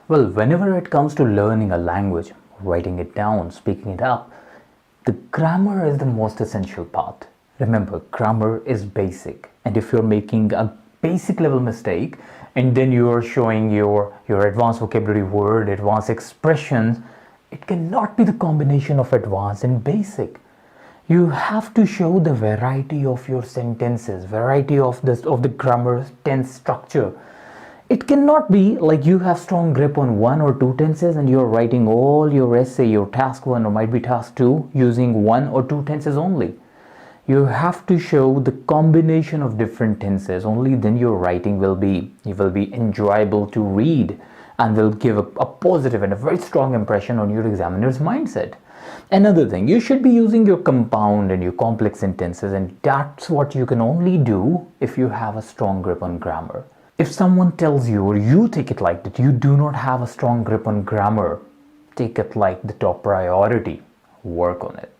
Well, whenever it comes to learning a language, writing it down, speaking it up, the grammar is the most essential part. Remember, grammar is basic, and if you're making a basic level mistake and then you are showing your advanced vocabulary word, advanced expressions, it cannot be the combination of advanced and basic. You have to show the variety of your sentences, variety of the grammar tense structure. It cannot be like you have strong grip on one or two tenses and you're writing all your essay, your task 1 or might be task 2 using one or two tenses only. You have to show the combination of different tenses. Only then your writing will be enjoyable to read and will give a positive and a very strong impression on your examiner's mindset. Another thing, you should be using your compound and your complex sentences, and that's what you can only do if you have a strong grip on grammar. If someone tells you or you take it like that you do not have a strong grip on grammar, take it like the top priority. Work on it.